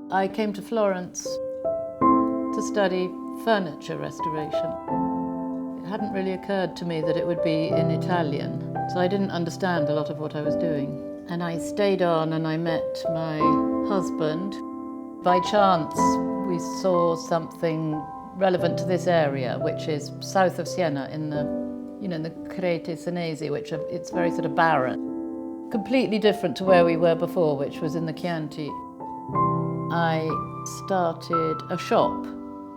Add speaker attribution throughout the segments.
Speaker 1: I came to Florence to study furniture restoration. It hadn't really occurred to me that it would be in Italian, so I didn't understand a lot of what I was doing. And I stayed on and I met my husband. By chance, we saw something relevant to this area, which is south of Siena in the Crete Senesi, which it's very sort of barren. Completely different to where we were before, which was in the Chianti. I started a shop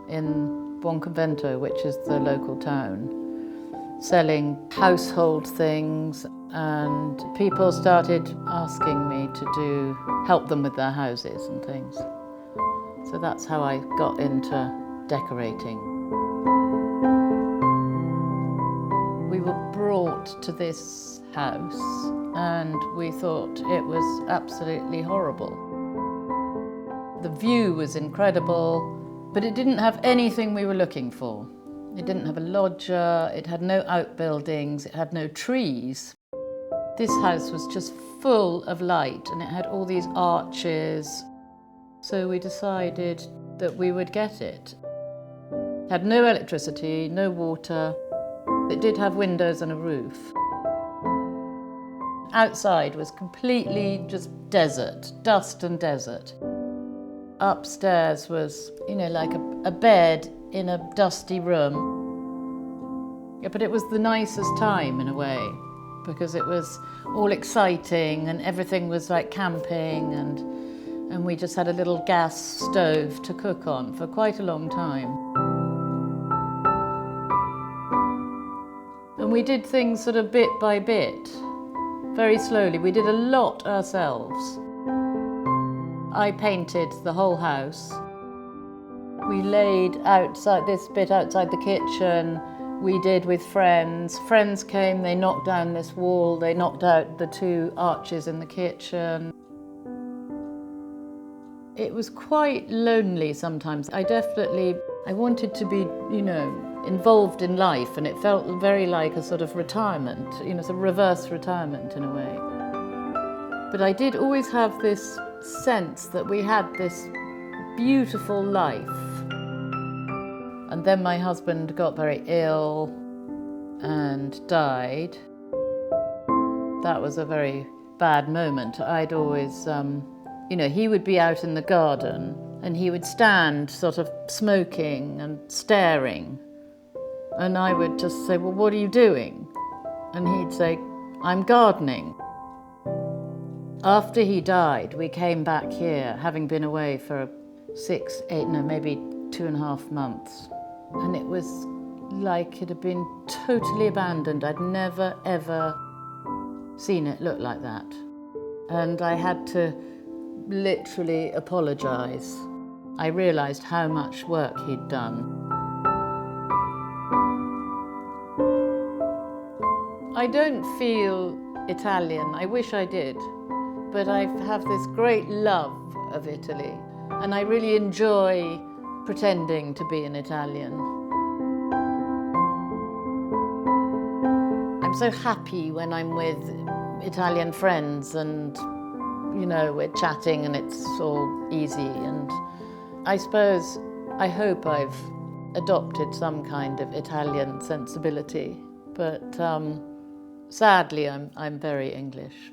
Speaker 1: in Buonconvento, which is the local town, selling household things, and people started asking me to help them with their houses and things. So that's how I got into decorating. We were brought to this house and we thought it was absolutely horrible. The view was incredible, but it didn't have anything we were looking for. It didn't have a loggia, it had no outbuildings, it had no trees. This house was just full of light and it had all these arches. So we decided that we would get it. It had no electricity, no water. It did have windows and a roof. Outside was completely just desert, dust and desert. Upstairs was, like a bed in a dusty room. Yeah, but it was the nicest time in a way, because it was all exciting and everything was like camping, and we just had a little gas stove to cook on for quite a long time. And we did things sort of bit by bit, very slowly. We did a lot ourselves. I painted the whole house. We laid outside, this bit outside the kitchen, we did with friends. Friends came, they knocked down this wall, they knocked out the 2 arches in the kitchen. It was quite lonely sometimes. I wanted to be, involved in life, and it felt very like a sort of retirement, it's a reverse retirement in a way. But I did always have this sense that we had this beautiful life. And then my husband got very ill and died. That was a very bad moment. I'd always, he would be out in the garden and he would stand sort of smoking and staring. And I would just say, well, what are you doing? And he'd say, I'm gardening. After he died, we came back here, having been away for maybe 2.5 months. And it was like it had been totally abandoned. I'd never, ever seen it look like that. And I had to literally apologise. I realised how much work he'd done. I don't feel Italian. I wish I did. But I have this great love of Italy, and I really enjoy pretending to be an Italian. I'm so happy when I'm with Italian friends and, we're chatting and it's all easy. And I hope I've adopted some kind of Italian sensibility, but sadly I'm very English.